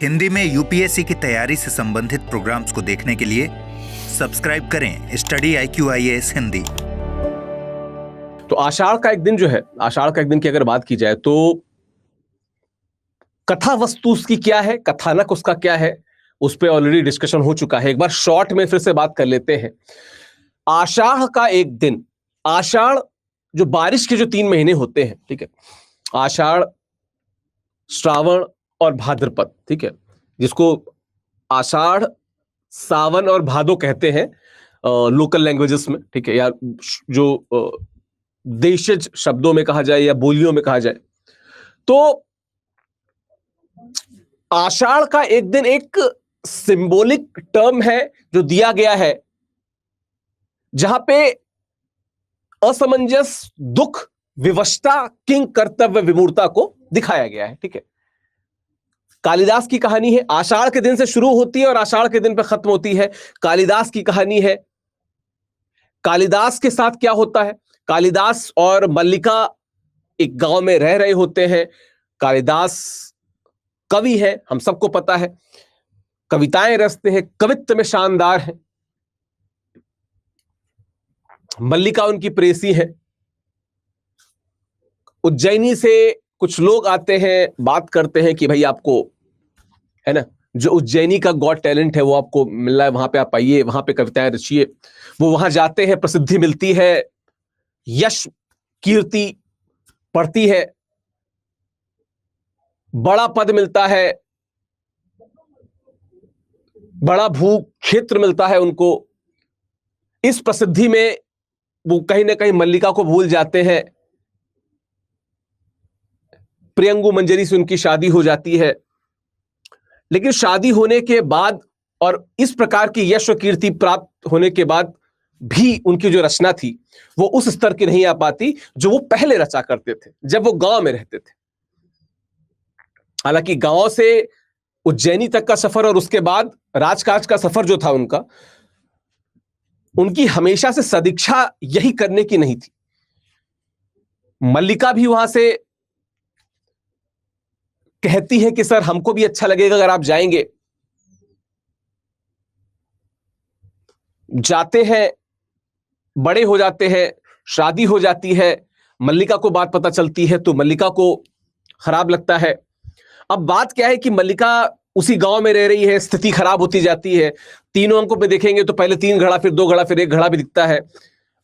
हिंदी में यूपीएससी की तैयारी से संबंधित प्रोग्राम्स को देखने के लिए सब्सक्राइब करें स्टडी IQIAS हिंदी। तो आषाढ़ का एक दिन जो है, आषाढ़ का एक दिन की अगर बात की जाए तो कथा वस्तु उसकी क्या है, कथानक उसका क्या है, उस पर ऑलरेडी डिस्कशन हो चुका है। एक बार शॉर्ट में फिर से बात कर लेते हैं। आषाढ़ का एक दिन, आषाढ़ जो बारिश के जो 3 महीने होते हैं, ठीक है, आषाढ़, श्रावण और भाद्रपद, ठीक है, जिसको आषाढ़, सावन और भादो कहते हैं लोकल लैंग्वेजेस में, ठीक है, या जो देशज शब्दों में कहा जाए या बोलियों में कहा जाए, तो आषाढ़ का एक दिन एक सिंबॉलिक टर्म है जो दिया गया है, जहां पे असमंजस, दुख, विवशता, किंग कर्तव्य विमूढ़ता को दिखाया गया है। ठीक है, कालिदास की कहानी है, आषाढ़ के दिन से शुरू होती है और आषाढ़ के दिन पे खत्म होती है। कालिदास की कहानी है। कालिदास के साथ क्या होता है, कालिदास और मल्लिका एक गांव में रह रहे होते हैं। कालिदास कवि है, हम सबको पता है, कविताएं रचते हैं, कवित्व में शानदार है। मल्लिका उनकी प्रेसी है। उज्जैनी से कुछ लोग आते हैं, बात करते हैं कि भाई आपको, है ना, जो उज्जैनी का गॉड टैलेंट है वो आपको मिल रहा है, वहां पे आप आइए, वहां पे कविताएं रचिए। वो वहां जाते हैं, प्रसिद्धि मिलती है, यश कीर्ति बढ़ती है, बड़ा पद मिलता है, बड़ा भू क्षेत्र मिलता है उनको। इस प्रसिद्धि में वो कहीं ना कहीं मल्लिका को भूल जाते हैं। प्रियंगु मंजरी से उनकी शादी हो जाती है, लेकिन शादी होने के बाद और इस प्रकार की यश और कीर्ति प्राप्त होने के बाद भी उनकी जो रचना थी वो उस स्तर की नहीं आ पाती जो वो पहले रचा करते थे जब वो गांव में रहते थे। हालांकि गांव से उज्जैनी तक का सफर और उसके बाद राजकाज का सफर जो था उनका, उनकी हमेशा से सदिच्छा यही करने की नहीं थी। मल्लिका भी वहां से कहती है कि सर हमको भी अच्छा लगेगा अगर आप जाएंगे। जाते हैं, बड़े हो जाते हैं, शादी हो जाती है। मल्लिका को बात पता चलती है तो मल्लिका को खराब लगता है। अब बात क्या है कि मल्लिका उसी गांव में रह रही है, स्थिति खराब होती जाती है। तीनों अंकों पे देखेंगे तो पहले 3 घड़ा, फिर 2 घड़ा, फिर 1 घड़ा भी दिखता है।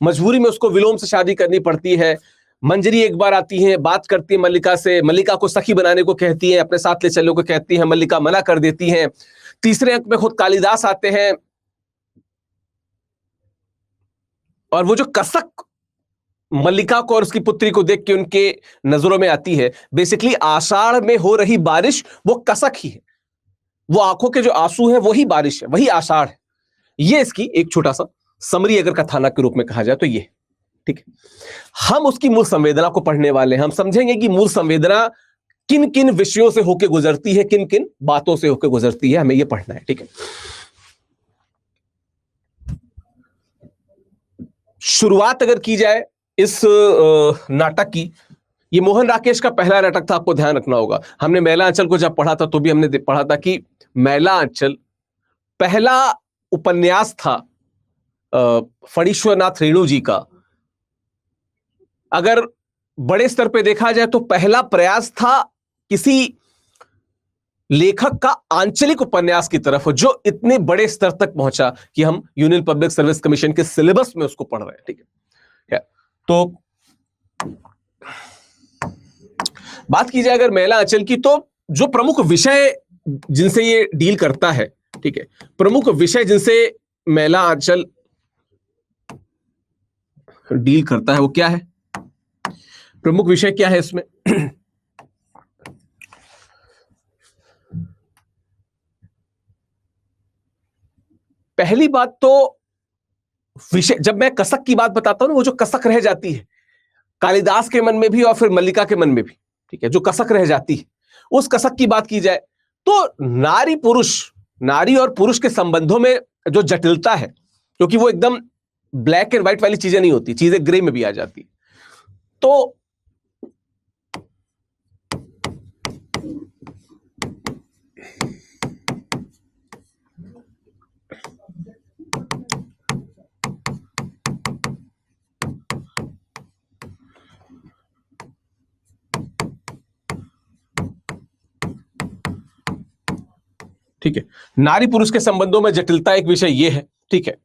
मजबूरी में उसको विलोम से शादी करनी पड़ती है। मंजरी एक बार आती है, बात करती है मल्लिका से, मल्लिका को सखी बनाने को कहती है, अपने साथ ले चलने को कहती है, मल्लिका मना कर देती है। तीसरे अंक में खुद कालिदास आते हैं और वो जो कसक मल्लिका को और उसकी पुत्री को देख के उनके नजरों में आती है, बेसिकली आषाढ़ में हो रही बारिश वो कसक ही है, वो आंखों के जो आंसू हैं वही बारिश है, वही आषाढ़ है। ये इसकी एक छोटा सा समरी अगर कथानक के रूप में कहा जाए तो ये, ठीक है। हम उसकी मूल संवेदना को पढ़ने वाले हैं। हम समझेंगे कि मूल संवेदना किन किन विषयों से होकर गुजरती है, किन किन बातों से होकर गुजरती है, हमें यह पढ़ना है, ठीक है। शुरुआत अगर की जाए इस नाटक की, ये मोहन राकेश का पहला नाटक था, आपको ध्यान रखना होगा। हमने मैला आंचल को जब पढ़ा था तो भी हमने पढ़ा था कि मैला आंचल पहला उपन्यास था फणीश्वरनाथ रेणु जी का। अगर बड़े स्तर पे देखा जाए तो पहला प्रयास था किसी लेखक का आंचलिक उपन्यास की तरफ जो इतने बड़े स्तर तक पहुंचा कि हम यूनियन पब्लिक सर्विस कमीशन के सिलेबस में उसको पढ़ रहे हैं, ठीक है। तो बात की जाए अगर मैला आंचल की, तो जो प्रमुख विषय जिनसे ये डील करता है, ठीक है, प्रमुख विषय जिनसे मैला आंचल डील करता है वो क्या है, प्रमुख विषय क्या है इसमें? पहली बात तो विषय, जब मैं कसक की बात बताता हूं ना, वो जो कसक रह जाती है कालिदास के मन में भी और फिर मल्लिका के मन में भी, ठीक है, जो कसक रह जाती है, उस कसक की बात की जाए तो नारी पुरुष, नारी और पुरुष के संबंधों में जो जटिलता है, क्योंकि वो एकदम ब्लैक एंड व्हाइट वाली चीजें नहीं होती, चीजें ग्रे में भी आ जाती। तो ठीक है। नारी पुरुष के संबंधों में जटिलता एक विषय ये है, ठीक है।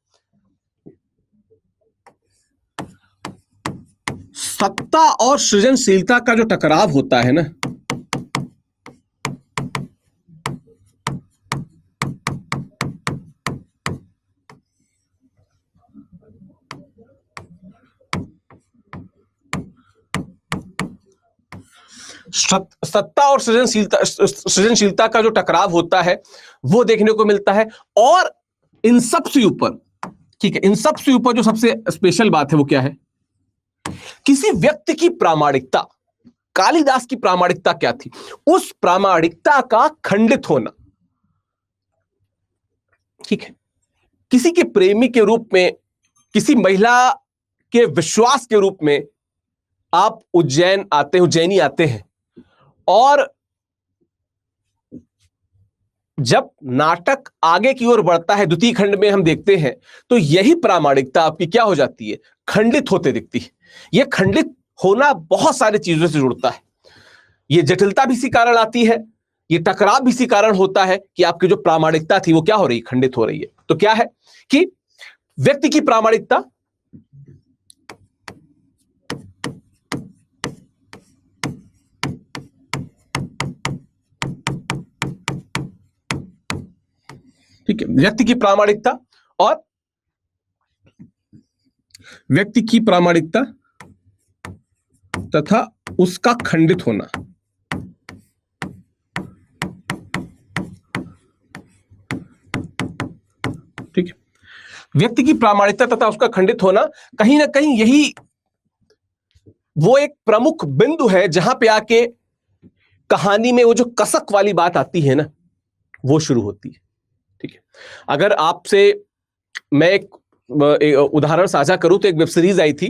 सत्ता और सृजनशीलता का जो टकराव होता है ना, सत्ता और सृजनशीलता का जो टकराव होता है वो देखने को मिलता है। और इन सब से ऊपर, ठीक है, इन सब से ऊपर जो सबसे स्पेशल बात है वो क्या है? किसी व्यक्ति की प्रामाणिकता, कालिदास की प्रामाणिकता क्या थी? उस प्रामाणिकता का खंडित होना, ठीक है। किसी के प्रेमी के रूप में, किसी महिला के विश्वास के रूप में आप उज्जैनी आते हैं, और जब नाटक आगे की ओर बढ़ता है, द्वितीय खंड में हम देखते हैं, तो यही प्रामाणिकता आपकी क्या हो जाती है? खंडित होते दिखती है। यह खंडित होना बहुत सारी चीजों से जुड़ता है। यह जटिलता भी इसी कारण आती है, यह टकराव भी इसी कारण होता है कि आपकी जो प्रामाणिकता थी वो क्या हो रही है? खंडित हो रही है। तो क्या है कि व्यक्ति की प्रामाणिकता, ठीक है, व्यक्ति की प्रामाणिकता और व्यक्ति की प्रामाणिकता तथा उसका खंडित होना, ठीक है। व्यक्ति की प्रामाणिकता तथा उसका खंडित होना, कहीं ना कहीं यही वो एक प्रमुख बिंदु है जहां पे आके कहानी में वो जो कसक वाली बात आती है ना, वो शुरू होती है, ठीक है। अगर आपसे मैं एक उदाहरण साझा करूं तो एक वेब सीरीज आई थी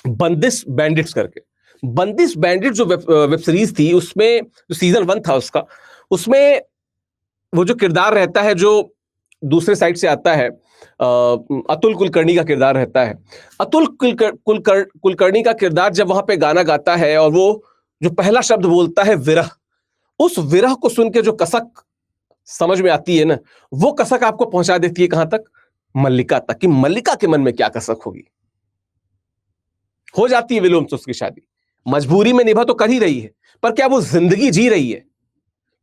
बंदिश बैंडिट्स करके। बंदिश बैंडिट जो वेब सीरीज थी, उसमें जो सीजन 1 था उसका, उसमें वो जो किरदार रहता है जो दूसरे साइड से आता है, अतुल कुलकर्णी का किरदार रहता है। अतुल कुलकर्णी का किरदार जब वहां पे गाना गाता है और वो जो पहला शब्द बोलता है विरह, उस विरह को सुन के जो कसक समझ में आती है ना, वो कसक आपको पहुंचा देती है कहां तक? मल्लिका तक। कि मल्लिका के मन में क्या कसक होगी। हो जाती है विलोम से उसकी शादी, मजबूरी में निभा तो कर ही रही है, पर क्या वो जिंदगी जी रही है?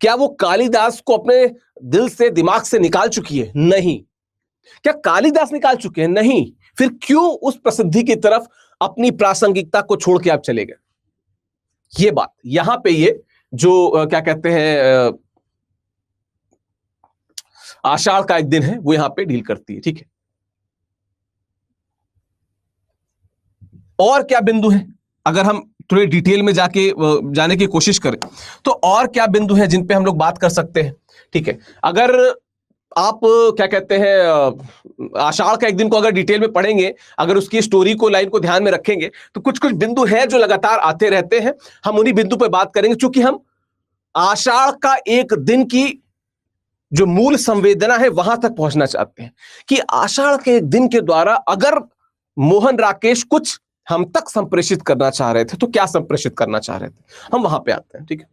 क्या वो कालिदास को अपने दिल से, दिमाग से निकाल चुकी है? नहीं। क्या कालिदास निकाल चुके हैं? नहीं। फिर क्यों उस प्रसिद्धि की तरफ अपनी प्रासंगिकता को छोड़ के आप चले गए? ये बात यहां पे, ये जो क्या कहते हैं आषाढ़ का एक दिन है, वो यहां पे डील करती है, ठीक है। और क्या बिंदु है, अगर हम थोड़ी डिटेल में जाने की कोशिश करें तो और क्या बिंदु हैं जिन पे हम लोग बात कर सकते हैं, ठीक है। अगर आप क्या कहते हैं आषाढ़ का एक दिन को अगर डिटेल में पढ़ेंगे, अगर उसकी स्टोरी को, लाइन को ध्यान में रखेंगे, तो कुछ कुछ बिंदु हैं जो लगातार आते रहते हैं। हम उन्हीं बिंदु पे बात करेंगे, क्योंकि हम आषाढ़ का एक दिन की जो मूल संवेदना है वहां तक पहुंचना चाहते हैं कि आषाढ़ के एक दिन के द्वारा अगर मोहन राकेश कुछ हम तक संप्रेषित करना चाह रहे थे तो क्या संप्रेषित करना चाह रहे थे, हम वहां पे आते हैं, ठीक है।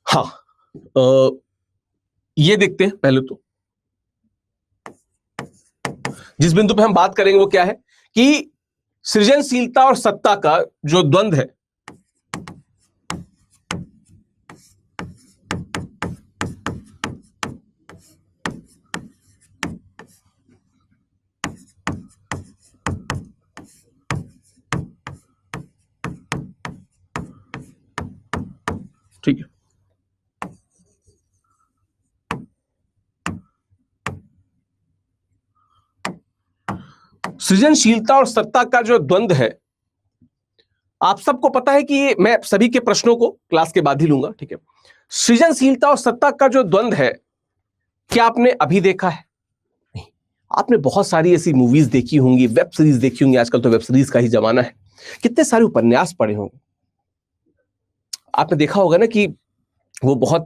हाँ, ये देखते हैं पहले तो जिस बिंदु पे हम बात करेंगे वो क्या है कि सृजनशीलता और सत्ता का जो द्वंद्व है, ठीक है। सृजनशीलता और सत्ता का जो द्वंद्व है, आप सबको पता है कि मैं सभी के प्रश्नों को क्लास के बाद ही लूंगा, ठीक है। सृजनशीलता और सत्ता का जो द्वंद्व है, क्या आपने अभी देखा है? नहीं। आपने बहुत सारी ऐसी मूवीज देखी होंगी, वेब सीरीज देखी होंगी, आजकल तो वेब सीरीज का ही जमाना है। कितने सारे उपन्यास पढ़े होंगे। आपने देखा होगा ना कि वो बहुत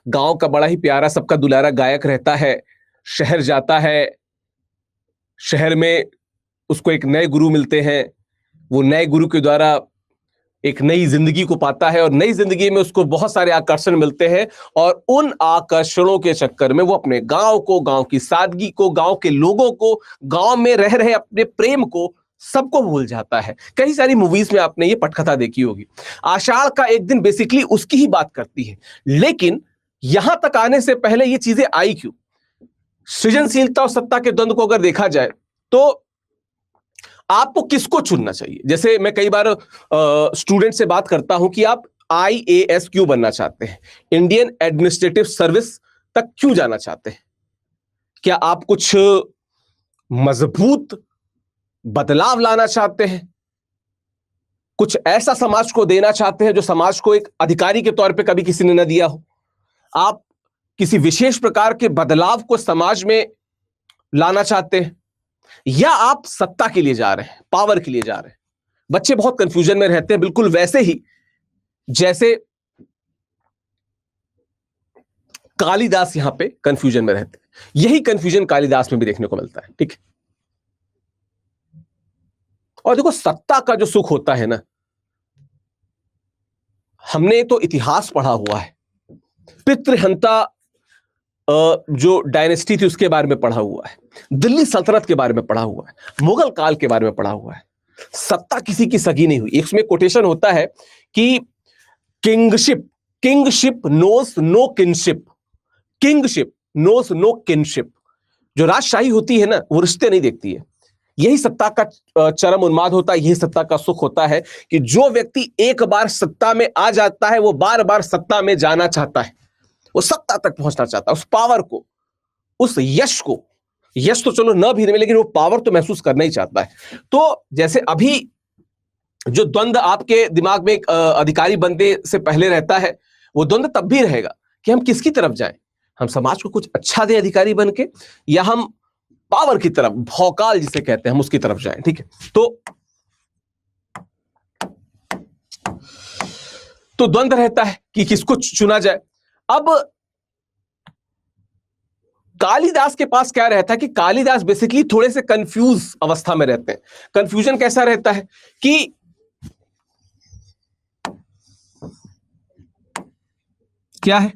गांव का बड़ा ही प्यारा, सबका दुलारा गायक रहता है, शहर जाता है, शहर में उसको एक नए गुरु मिलते हैं, वो नए गुरु के द्वारा एक नई जिंदगी को पाता है और नई जिंदगी में उसको बहुत सारे आकर्षण मिलते हैं और उन आकर्षणों के चक्कर में वो अपने गांव को, गांव की सादगी को, गांव के लोगों को, गांव में रह रहे अपने प्रेम को, सबको भूल जाता है। कई सारी मूवीज में आपने ये पटकथा देखी होगी। आषाढ़ का एक दिन बेसिकली उसकी ही बात करती है, लेकिन यहां तक आने से पहले ये चीजें आई क्यों? सृजनशीलता और सत्ता के द्वंद्व को अगर देखा जाए तो आपको किसको चुनना चाहिए? जैसे मैं कई बार स्टूडेंट से बात करता हूं कि आप IAS क्यों बनना चाहते हैं, इंडियन एडमिनिस्ट्रेटिव सर्विस तक क्यों जाना चाहते हैं? क्या आप कुछ मजबूत बदलाव लाना चाहते हैं? कुछ ऐसा समाज को देना चाहते हैं जो समाज को एक अधिकारी के तौर पे कभी किसी ने न दिया हो? आप किसी विशेष प्रकार के बदलाव को समाज में लाना चाहते हैं, या आप सत्ता के लिए जा रहे हैं, पावर के लिए जा रहे हैं? बच्चे बहुत कंफ्यूजन में रहते हैं, बिल्कुल वैसे ही जैसे कालिदास यहां पे कंफ्यूजन में रहते हैं। यही कंफ्यूजन कालिदास में भी देखने को मिलता है, ठीक है? और देखो, सत्ता का जो सुख होता है ना, हमने तो इतिहास पढ़ा हुआ है, पितृहंता जो डायनेस्टी थी उसके बारे में पढ़ा हुआ है, दिल्ली सल्तनत के बारे में पढ़ा हुआ है, मुगल काल के बारे में पढ़ा हुआ है। सत्ता किसी की सगी नहीं हुई। इसमें कोटेशन होता है कि kingship knows no kinship, kingship knows no kinship. जो राजशाही होती है ना, वो रिश्ते नहीं देखती है। यही सत्ता का चरम उन्माद होता है, यही सत्ता का सुख होता है कि जो व्यक्ति एक बार सत्ता में आ जाता है वो बार बार सत्ता में जाना चाहता है, वो सत्ता तक पहुंचना चाहता है, उस पावर को, उस यश को, यश तो चलो न भी नहीं, लेकिन वो पावर तो महसूस करना ही चाहता है। तो जैसे अभी जो द्वंद्व आपके दिमाग में एक अधिकारी बनने से पहले रहता है, वो द्वंद्व तब भी रहेगा कि हम किसकी तरफ जाएं। हम समाज को कुछ अच्छा दे अधिकारी बन के, या हम पावर की तरफ, भौकाल जिसे कहते हैं, हम उसकी तरफ जाएं। ठीक है, तो द्वंद्व रहता है कि किसको चुना जाए। अब कालिदास के पास क्या रहता है कि कालिदास बेसिकली थोड़े से कंफ्यूज अवस्था में रहते हैं। कंफ्यूजन कैसा रहता है कि क्या है,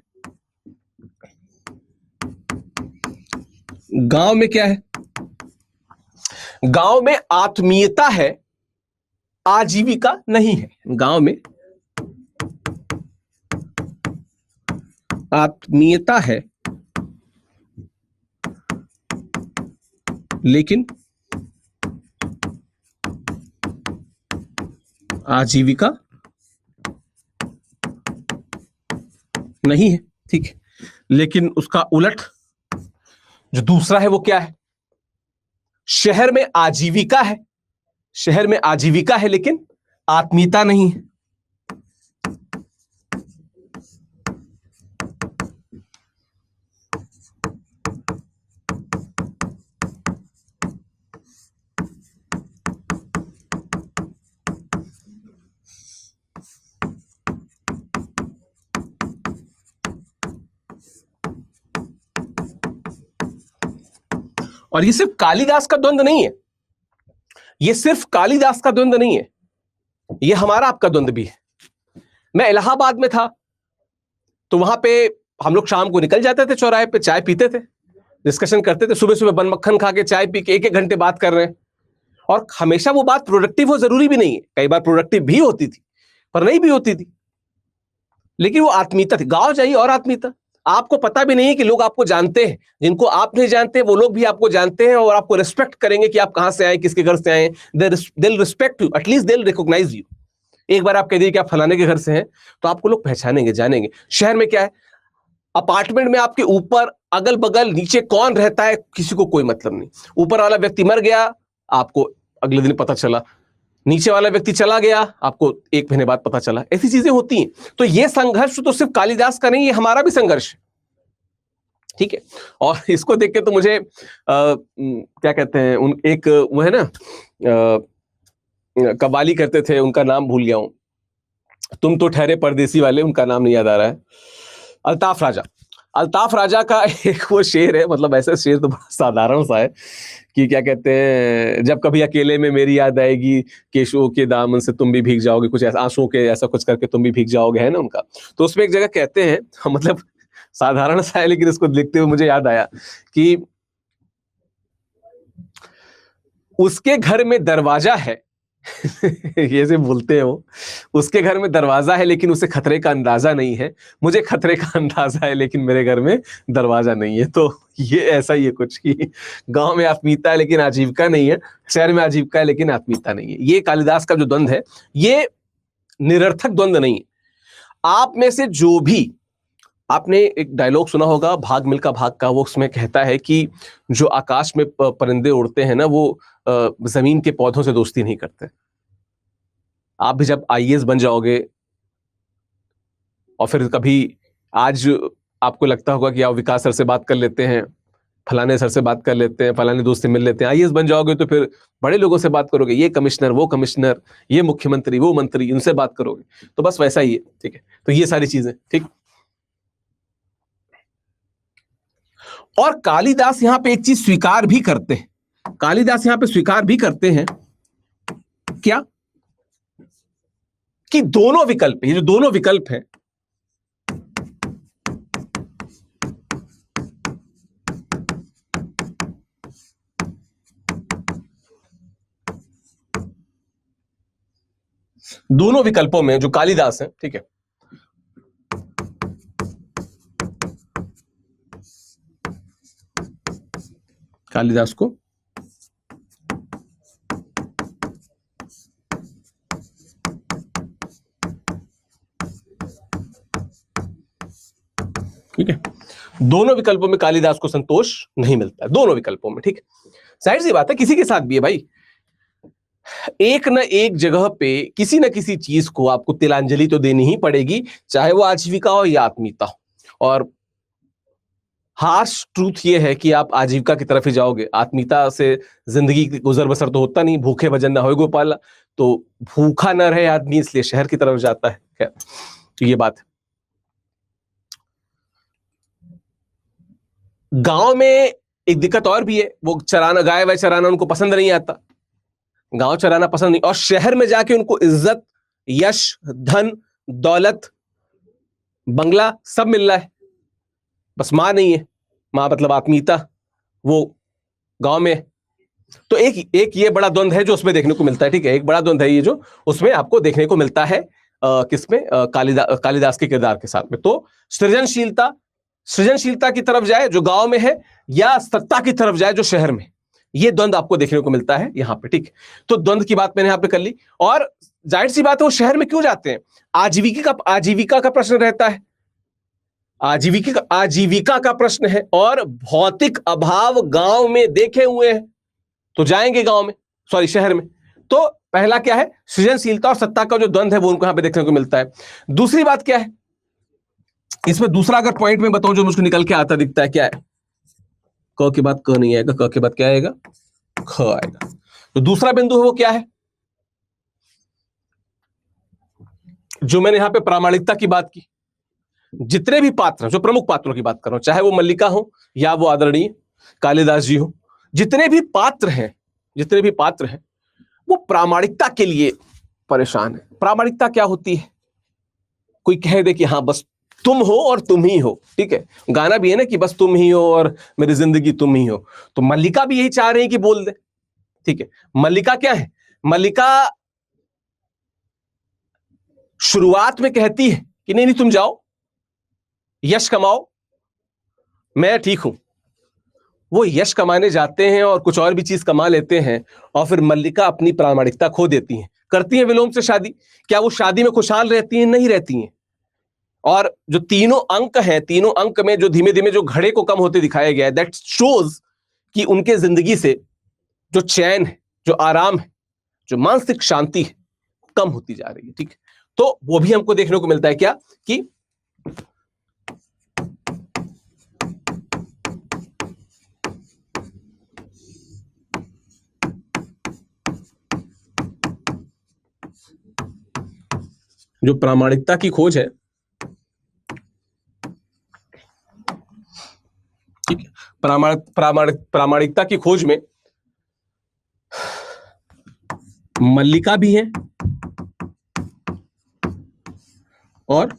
गांव में क्या है? गांव में आत्मीयता है, आजीविका नहीं है। गांव में आत्मीयता है लेकिन आजीविका नहीं है। ठीक है, लेकिन उसका उलट जो दूसरा है वो क्या है? शहर में आजीविका है, शहर में आजीविका है लेकिन आत्मीयता नहीं है। और ये सिर्फ कालिदास का द्वंद्व नहीं है, ये सिर्फ कालिदास का द्वंद्व नहीं है, ये हमारा आपका द्वंद्व भी है। मैं इलाहाबाद में था तो वहां पे हम लोग शाम को निकल जाते थे, चौराहे पे चाय पीते थे, डिस्कशन करते थे, सुबह सुबह बन मक्खन खा के चाय पी के 1-1 घंटे बात कर रहे हैं। और हमेशा वो बात प्रोडक्टिव हो जरूरी भी नहीं है, कई बार प्रोडक्टिव भी होती थी पर नहीं भी होती थी, लेकिन वो आत्मीयता थी। गांव जाइए और आत्मीयता, आपको पता भी नहीं है कि लोग आपको जानते हैं, जिनको आप नहीं जानते वो लोग भी आपको जानते हैं और आपको रिस्पेक्ट करेंगे कि आप कहां से आए, किसके घर से आए। They will respect you, at least they will recognize you. एक बार आप कह दीजिए कि आप फलाने के घर से हैं तो आपको लोग पहचानेंगे, जानेंगे। शहर में क्या है, अपार्टमेंट में आपके ऊपर अगल बगल नीचे कौन रहता है किसी को कोई मतलब नहीं। ऊपर वाला व्यक्ति मर गया, आपको अगले दिन पता चला, नीचे वाला व्यक्ति चला गया, आपको 1 महीने बाद पता चला। ऐसी चीजें होती हैं। तो ये संघर्ष तो सिर्फ कालिदास का नहीं, ये हमारा भी संघर्ष है। ठीक है, और इसको देख के तो मुझे क्या कहते हैं, उन एक वो है ना कव्वाली करते थे, उनका नाम भूल गया हूं, तुम तो ठहरे परदेसी वाले, उनका नाम नहीं याद आ रहा है। अल्ताफ राजा, अल्ताफ राजा का एक वो शेर है, मतलब ऐसे शेर तो बड़ा साधारण सा है कि क्या कहते हैं, जब कभी अकेले में मेरी याद आएगी, केशों के दामन से तुम भी भीग जाओगे, कुछ ऐसा आंसुओं के ऐसा कुछ करके तुम भी भीग जाओगे, है ना उनका। तो उसमें एक जगह कहते हैं, मतलब साधारण सा है लेकिन इसको लिखते हुए मुझे याद आया कि उसके घर में दरवाजा है ये से बोलते हैं वो, उसके घर में दरवाजा है लेकिन उसे खतरे का अंदाजा नहीं है, मुझे खतरे का अंदाजा है लेकिन मेरे घर में दरवाजा नहीं है। तो ये ऐसा ही है कुछ कि गांव में आत्मीयता है लेकिन आजीविका नहीं है, शहर में आजीविका है लेकिन आत्मीयता नहीं है। ये कालिदास का जो द्वंद्व है ये निरर्थक द्वंद्व नहीं है। आप में से जो भी, आपने एक डायलॉग सुना होगा भाग मिल्खा भाग का, वो उसमें कहता है कि जो आकाश में परिंदे उड़ते हैं ना, वो जमीन के पौधों से दोस्ती नहीं करते। आप भी जब आईएएस बन जाओगे और फिर कभी आज आपको लगता होगा कि आप विकास सर से बात कर लेते हैं, फलाने सर से बात कर लेते हैं, फलाने दोस्त से मिल लेते हैं, आईएएस बन जाओगे तो फिर बड़े लोगों से बात करोगे, ये कमिश्नर वो कमिश्नर, ये मुख्यमंत्री वो मंत्री, उनसे बात करोगे। तो बस वैसा ही है, ठीक है। तो ये सारी चीजें, ठीक। और कालिदास यहां पे एक चीज स्वीकार भी करते हैं, कालिदास यहां पे स्वीकार भी करते हैं, क्या कि दोनों विकल्प, ये जो दोनों विकल्प हैं, दोनों विकल्पों में जो कालिदास है, ठीक है, कालिदास को ठीक है, दोनों विकल्पों में कालिदास को संतोष नहीं मिलता है, दोनों विकल्पों में, ठीक है। जाहिर सी बात है, किसी के साथ भी है भाई, एक न एक जगह पे किसी न किसी चीज को आपको तिलांजलि तो देनी ही पड़ेगी, चाहे वो आजीविका हो या आत्मीयता हो। और हार्श ट्रूथ ये है कि आप आजीविका की तरफ ही जाओगे, आत्मीयता से जिंदगी गुजर बसर तो होता नहीं, भूखे भजन ना होए गोपाला, तो भूखा न रहे आदमी इसलिए शहर की तरफ जाता है। खैर, तो ये बात है। गांव में एक दिक्कत और भी है, वो चराना, गाय वाय चराना उनको पसंद नहीं आता, गांव चराना पसंद नहीं, और शहर में जाके उनको इज्जत, यश, धन, दौलत, बंगला सब मिल रहा है, बस मां नहीं है, मां मतलब आत्मीयता, वो गांव में। तो एक ये बड़ा द्वंद्व है जो उसमें देखने को मिलता है, ठीक है, एक बड़ा द्वंद्व है ये जो उसमें आपको देखने को मिलता है, किसमें, कालिदास के किरदार के साथ में। तो सृजनशीलता की तरफ जाए जो गांव में है, या सत्ता की तरफ जाए जो शहर में, ये द्वंद्व आपको देखने को मिलता है यहां पे, ठीक। तो द्वंद्व की बात मैंने यहां पे कर ली। और जाहिर सी बात है वो शहर में क्यों जाते हैं, आजीविका का प्रश्न रहता है, आजीविका का प्रश्न है, और भौतिक अभाव गांव में देखे हुए हैं, तो जाएंगे गांव में, सॉरी शहर में। तो पहला क्या है, सृजनशीलता और सत्ता का जो द्वंद्व है वो उनको यहां पे देखने को मिलता है। दूसरी बात क्या है इसमें, दूसरा अगर पॉइंट में बताऊं जो मुझको निकल के आता दिखता है, क्या है, क के बाद क नहीं आएगा, क के बाद क्या आएगा, ख आएगा। तो दूसरा बिंदु है वो क्या है, जो मैंने यहां पे प्रामाणिकता की बात की, जितने भी पात्र, जो प्रमुख पात्रों की बात कर रहा हूं, चाहे वो मल्लिका हो या वो आदरणीय कालिदास जी हो, जितने भी पात्र हैं वो प्रामाणिकता के लिए परेशान है। प्रामाणिकता क्या होती है, कोई कह दे कि हाँ बस तुम हो और तुम ही हो, ठीक है, गाना भी है ना कि बस तुम ही हो और मेरी जिंदगी तुम ही हो, तो मल्लिका भी यही चाह रही है कि बोल दे, ठीक है। मल्लिका क्या है, मल्लिका शुरुआत में कहती है कि नहीं तुम जाओ, यश कमाओ, मैं ठीक हूं। वो यश कमाने जाते हैं और कुछ और भी चीज कमा लेते हैं, और फिर मल्लिका अपनी प्रामाणिकता खो देती हैं, करती हैं विलोम से शादी। क्या वो शादी में खुशहाल रहती हैं, नहीं रहती हैं। और जो तीनों अंक हैं, तीनों अंक में जो धीमे धीमे जो घड़े को कम होते दिखाया गया है, दैट शोज कि उनके जिंदगी से जो चैन है, जो आराम है, जो मानसिक शांति है, कम होती जा रही है, ठीक है। तो वो भी हमको देखने को मिलता है क्या, कि जो प्रामाणिकता की खोज है प्रामाणिकता की खोज में मल्लिका भी है और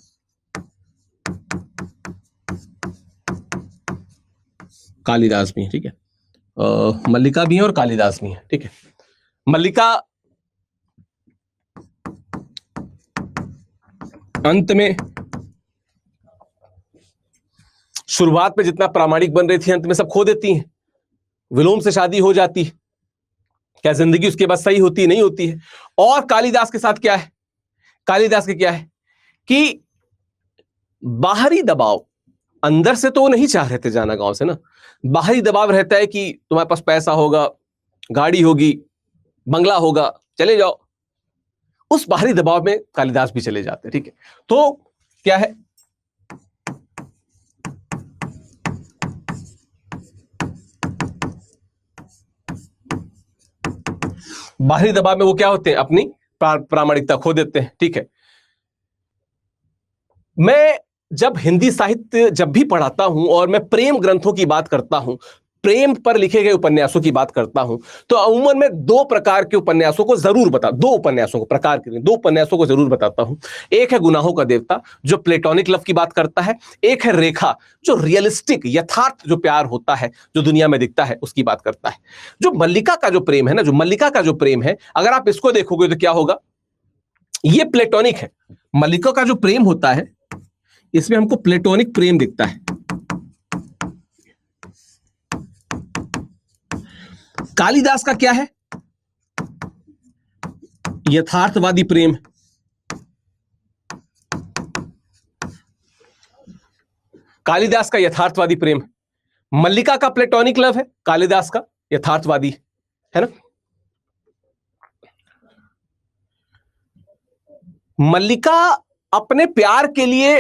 कालिदास भी है। ठीक है, मल्लिका भी है और कालिदास भी है। ठीक है, मल्लिका अंत में, शुरुआत में जितना प्रामाणिक बन रही थी अंत में सब खो देती हैं, विलोम से शादी हो जाती है। क्या जिंदगी उसके बाद सही होती नहीं होती है? और कालिदास के साथ क्या है? कालिदास के क्या है कि बाहरी दबाव, अंदर से तो वो नहीं चाह रहे थे जाना गांव से ना, बाहरी दबाव रहता है कि तुम्हारे पास पैसा होगा, गाड़ी होगी, बंगला होगा, चले जाओ। उस बाहरी दबाव में कालिदास भी चले जाते हैं। ठीक है, तो क्या है, बाहरी दबाव में वो क्या होते हैं, अपनी प्रामाणिकता खो देते हैं। ठीक है, मैं जब हिंदी साहित्य जब भी पढ़ाता हूं और मैं प्रेम ग्रंथों की बात करता हूं, प्रेम पर लिखे गए उपन्यासों की बात करता हूं, तो अमूमन मैं दो प्रकार के उपन्यासों को जरूर दो उपन्यासों को, प्रकार के दो उपन्यासों को जरूर बताता हूं। एक है गुनाहों का देवता जो प्लेटोनिक लव की बात करता है, एक है रेखा जो रियलिस्टिक यथार्थ जो प्यार होता है जो दुनिया में दिखता है उसकी बात करता है। जो मल्लिका का जो प्रेम है ना, जो मल्लिका का जो प्रेम है, अगर आप इसको देखोगे तो क्या होगा, ये प्लेटोनिक है। मल्लिका का जो प्रेम होता है इसमें हमको प्लेटोनिक प्रेम दिखता है। कालिदास का क्या है, यथार्थवादी प्रेम। कालिदास का यथार्थवादी प्रेम, मल्लिका का प्लेटोनिक लव है, कालिदास का यथार्थवादी है ना। मल्लिका अपने प्यार के लिए,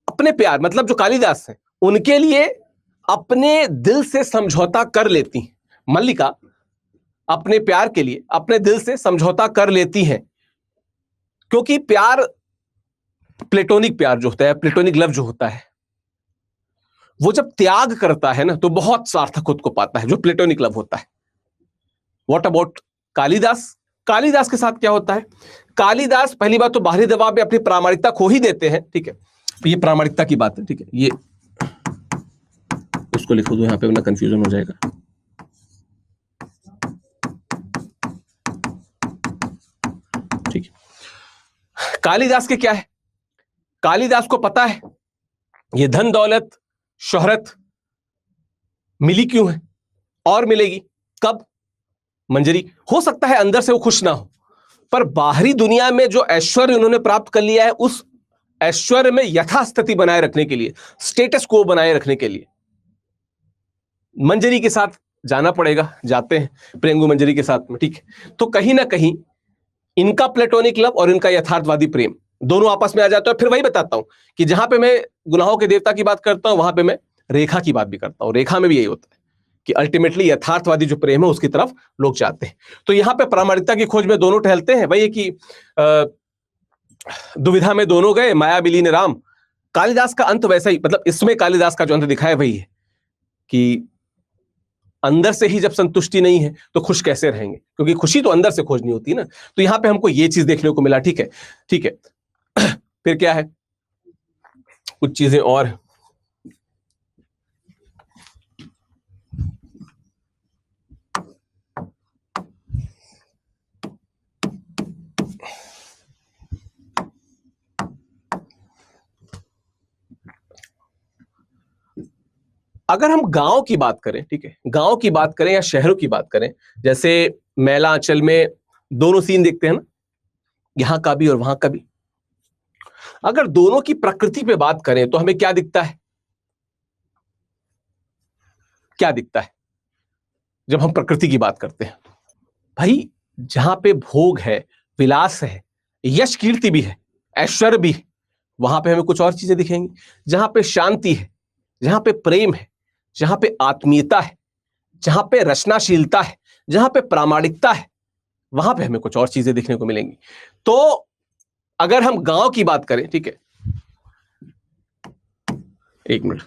अपने प्यार मतलब जो कालिदास हैं उनके लिए अपने दिल से समझौता कर लेती हैं। मल्लिका अपने प्यार के लिए अपने दिल से समझौता कर लेती हैं, क्योंकि प्यार, प्लेटोनिक प्यार जो होता है, प्लेटोनिक लव जो होता है, वो जब त्याग करता है ना तो बहुत सार्थक खुद को पाता है, जो प्लेटोनिक लव होता है। What about Kalidas? कालिदास के साथ क्या होता है, कालिदास पहली बात तो बाहरी दबाव में अपनी प्रामाणिकता खो ही देते हैं। ठीक है, तो ये प्रामाणिकता की बात है। ठीक है, ये उसको लिखो दो यहां पे वरना कंफ्यूजन हो जाएगा। ठीक है, कालिदास के क्या है, कालिदास को पता है ये धन दौलत शोहरत मिली क्यों है और मिलेगी कब, मंजरी। हो सकता है अंदर से वो खुश ना हो, पर बाहरी दुनिया में जो ऐश्वर्य उन्होंने प्राप्त कर लिया है उस ऐश्वर्य में यथास्थिति बनाए रखने के लिए, स्टेटस को बनाए रखने के लिए मंजरी के साथ जाना पड़ेगा। जाते हैं प्रेंगु मंजरी के साथ में। ठीक है, तो कहीं ना कहीं इनका प्लेटोनिक लव और इनका यथार्थवादी प्रेम दोनों आपस में आ जाता है। फिर वही बताता हूं कि जहां पे मैं गुनाहों के देवता की बात करता हूं वहां पे मैं रेखा की बात भी करता हूं। रेखा में भी यही होता है कि अल्टीमेटली यथार्थवादी जो प्रेम है उसकी तरफ लोग जाते हैं। तो यहां पे प्रामाणिकता की खोज में दोनों टहलते हैं। वही कि दुविधा में दोनों गए, माया मिली ने राम। कालिदास का अंत वैसा ही, मतलब इसमें कालिदास का जो अंत दिखाया वही है कि अंदर से ही जब संतुष्टि नहीं है तो खुश कैसे रहेंगे, क्योंकि खुशी तो अंदर से खोजनी होती है ना। तो यहां पे हमको ये चीज देखने को मिला। ठीक है, ठीक है। फिर क्या है, कुछ चीजें और अगर हम गांव की बात करें, ठीक है, गांव की बात करें या शहरों की बात करें, जैसे मैला अंचल में दोनों सीन देखते हैं ना, यहां का भी और वहां का भी। अगर दोनों की प्रकृति पे बात करें तो हमें क्या दिखता है, क्या दिखता है जब हम प्रकृति की बात करते हैं? भाई जहां पे भोग है, विलास है, यश कीर्ति भी है, ऐश्वर्य भी है, वहां पे हमें कुछ और चीजें दिखेंगी। जहां पे शांति है, जहां पे प्रेम है, जहां पे आत्मीयता है, जहां पे रचनाशीलता है, जहां पे प्रामाणिकता है, वहां पे हमें कुछ और चीजें देखने को मिलेंगी। तो अगर हम गांव की बात करें, ठीक है, एक मिनट,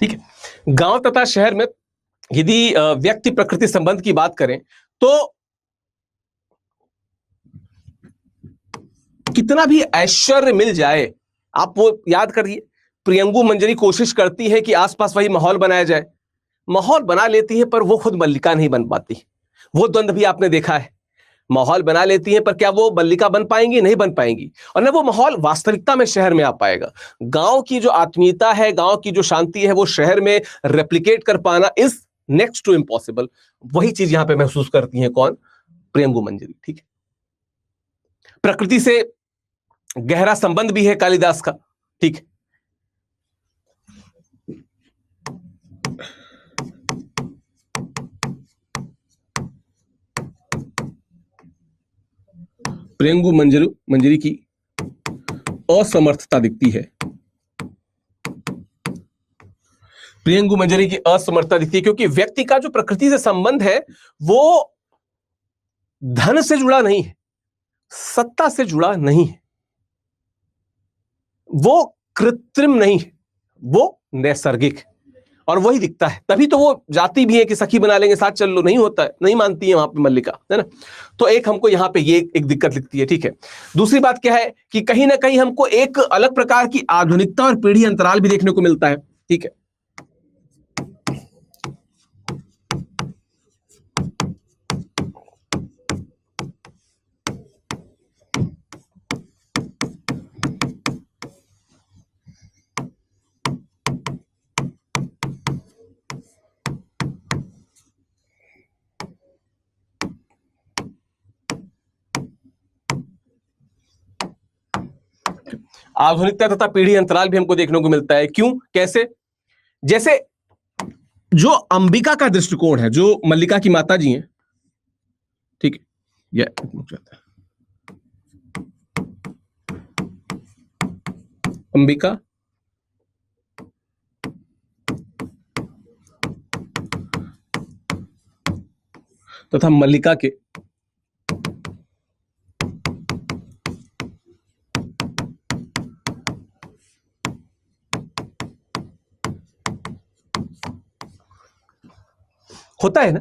ठीक है। गांव तथा शहर में यदि व्यक्ति प्रकृति संबंध की बात करें तो कितना भी ऐश्वर्य मिल जाए, आप वो याद करिए, प्रियंगु मंजरी कोशिश करती है कि आसपास वही माहौल बनाया जाए, माहौल बना लेती है पर वो खुद मल्लिका नहीं बन पाती। वो द्वंद्व भी आपने देखा है, माहौल बना लेती है पर क्या वो मल्लिका बन पाएंगी? नहीं बन पाएंगी। और न वो माहौल वास्तविकता में शहर में आ पाएगा। गांव की जो आत्मीयता है, गांव की जो शांति है, वो शहर में रेप्लिकेट कर पाना इज नेक्स्ट टू इम्पॉसिबल। वही चीज यहां पे महसूस करती है कौन? प्रियंगु मंजरी। ठीक है, प्रकृति से गहरा संबंध भी है कालिदास का। ठीक है, प्रियंगु मंजरी की असमर्थता दिखती है। प्रियंगु मंजरी की असमर्थता दिखती है क्योंकि व्यक्ति का जो प्रकृति से संबंध है वो धन से जुड़ा नहीं है, सत्ता से जुड़ा नहीं है, वो कृत्रिम नहीं है, वो नैसर्गिक है। और वही दिखता है, तभी तो वो जाती भी है कि सखी बना लेंगे, साथ चल लो, नहीं होता है, नहीं मानती है वहां पे मल्लिका, है ना। तो एक हमको यहां पे ये एक दिक्कत दिखती है। ठीक है, दूसरी बात क्या है कि कहीं ना कहीं हमको एक अलग प्रकार की आधुनिकता और पीढ़ी अंतराल भी देखने को मिलता है। ठीक है, आधुनिकता तथा पीढ़ी अंतराल भी हमको देखने को मिलता है। क्यों? कैसे? जैसे जो अंबिका का दृष्टिकोण है, जो मल्लिका की माता जी हैं, ठीक है, यह अंबिका तथा मल्लिका के होता है ना,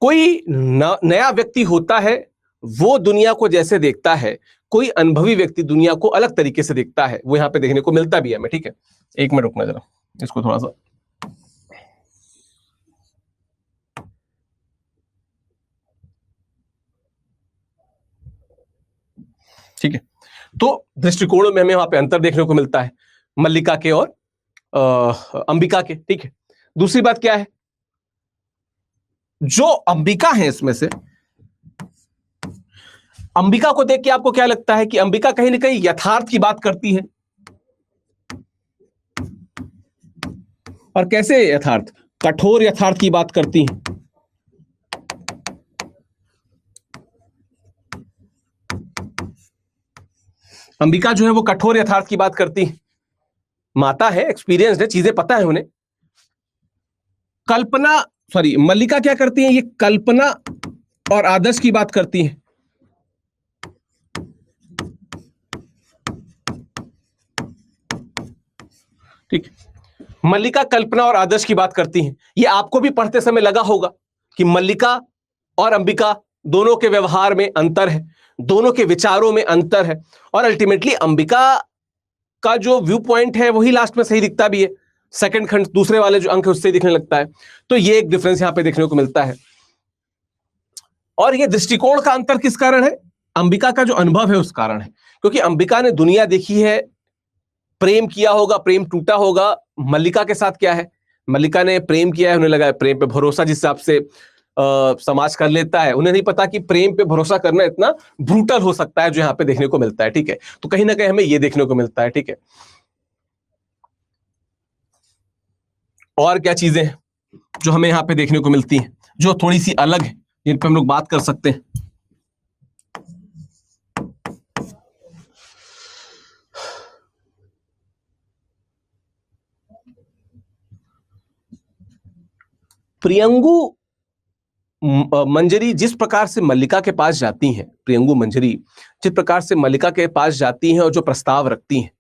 कोई नया व्यक्ति होता है, वो दुनिया को जैसे देखता है, कोई अनुभवी व्यक्ति दुनिया को अलग तरीके से देखता है, वो यहां पे देखने को मिलता भी है हमें। ठीक है, एक मिनट रुकना जरा, इसको थोड़ा सा, ठीक है। तो दृष्टिकोणों में हमें वहां पे अंतर देखने को मिलता है, मल्लिका के और अंबिका के। ठीक है, दूसरी बात क्या है, जो अंबिका है इसमें से, अंबिका को देख के आपको क्या लगता है कि अंबिका कहीं ना कहीं यथार्थ की बात करती है। और कैसे यथार्थ? कठोर यथार्थ की बात करती है। अंबिका जो है वो कठोर यथार्थ की बात करती है, माता है, एक्सपीरियंस्ड है, चीजें पता है उन्हें। कल्पना, सॉरी, मल्लिका क्या करती है, ये कल्पना और आदर्श की बात करती है। ठीक, मल्लिका कल्पना और आदर्श की बात करती हैं। ये आपको भी पढ़ते समय लगा होगा कि मल्लिका और अंबिका दोनों के व्यवहार में अंतर है, दोनों के विचारों में अंतर है, और अल्टीमेटली अंबिका का जो व्यू पॉइंट है वही लास्ट में सही दिखता भी है, सेकंड खंड दूसरे वाले जो अंक है उससे दिखने लगता है। तो ये एक डिफरेंस यहां पे देखने को मिलता है। और ये दृष्टिकोण का अंतर किस कारण है? अंबिका का जो अनुभव है उस कारण है, क्योंकि अंबिका ने दुनिया देखी है, प्रेम किया होगा, प्रेम टूटा होगा। मल्लिका के साथ क्या है, मल्लिका ने प्रेम किया है, उन्हें लगा है प्रेम पे भरोसा जिस हिसाब से समाज कर लेता है, उन्हें नहीं पता कि प्रेम पे भरोसा करना इतना ब्रूटल हो सकता है, जो यहां पे देखने को मिलता है। ठीक है, तो कहीं ना कहीं हमें ये देखने को मिलता है। ठीक है, और क्या चीजें हैं जो हमें यहां पे देखने को मिलती हैं, जो थोड़ी सी अलग है, जिन पे हम लोग बात कर सकते हैं? प्रियंगु मंजरी जिस प्रकार से मल्लिका के पास जाती हैं, प्रियंगु मंजरी जिस प्रकार से मल्लिका के पास जाती हैं और जो प्रस्ताव रखती हैं,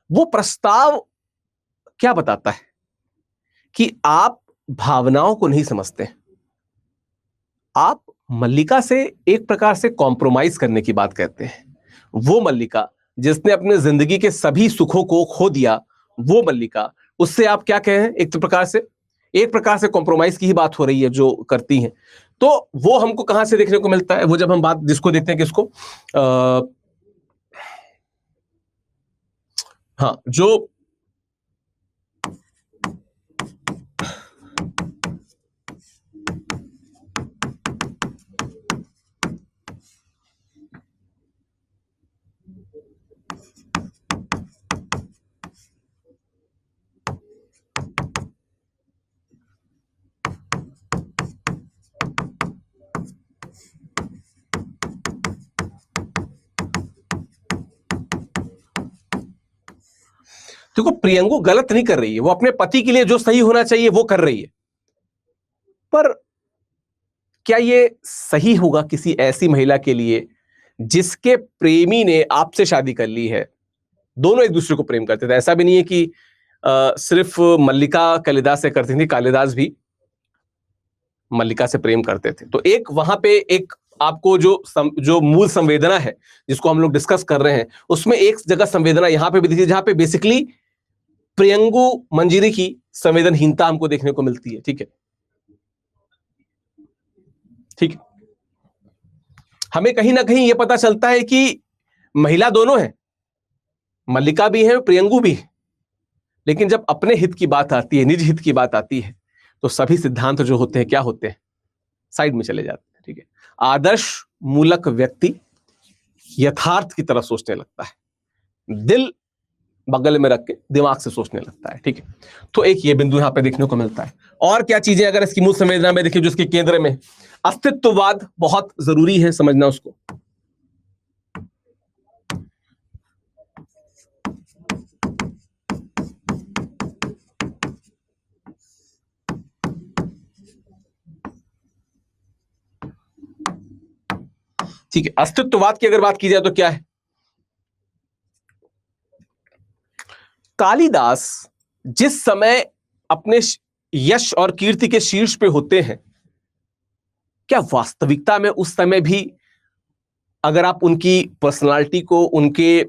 वो प्रस्ताव क्या बताता है? कि आप भावनाओं को नहीं समझते, आप मल्लिका से एक प्रकार से कॉम्प्रोमाइज करने की बात कहते हैं। वो मल्लिका जिसने अपने जिंदगी के सभी सुखों को खो दिया, वो मल्लिका, उससे आप क्या कहें, एक प्रकार से कॉम्प्रोमाइज की ही बात हो रही है जो करती हैं। तो वो हमको कहां से देखने को मिलता है? वो जब हम बात जिसको देखते हैं, किसको, हाँ, जो देखो, प्रियंगु गलत नहीं कर रही है, वो अपने पति के लिए जो सही होना चाहिए वो कर रही है, पर क्या ये सही होगा किसी ऐसी महिला के लिए जिसके प्रेमी ने आपसे शादी कर ली है? दोनों एक दूसरे को प्रेम करते थे, ऐसा भी नहीं है कि सिर्फ मल्लिका कालिदास से करती थी, कालिदास भी मल्लिका से प्रेम करते थे। तो एक वहां पे एक आपको जो मूल संवेदना है जिसको हम लोग डिस्कस कर रहे हैं, उसमें एक जगह संवेदना यहां पे भी दिखी, जहां पे बेसिकली प्रियंगु मंजीरी की संवेदनहीनता हमको देखने को मिलती है। ठीक है, ठीक है, हमें कहीं ना कहीं यह पता चलता है कि महिला दोनों है, मल्लिका भी है, प्रियंगु भी है, लेकिन जब अपने हित की बात आती है, निज हित की बात आती है, तो सभी सिद्धांत जो होते हैं क्या होते हैं, साइड में चले जाते हैं। ठीक है, आदर्श मूलक व्यक्ति यथार्थ की तरह सोचने लगता है, दिल बगल में रख के दिमाग से सोचने लगता है। ठीक है, तो एक ये बिंदु यहां पे देखने को मिलता है। और क्या चीजें अगर इसकी मूल संवेदना में देखिए जो इसके केंद्र में, अस्तित्ववाद बहुत जरूरी है समझना उसको। ठीक है, अस्तित्ववाद की अगर बात की जाए तो क्या है, कालिदास जिस समय अपने यश और कीर्ति के शीर्ष पे होते हैं, क्या वास्तविकता में उस समय भी अगर आप उनकी पर्सनालिटी को, उनके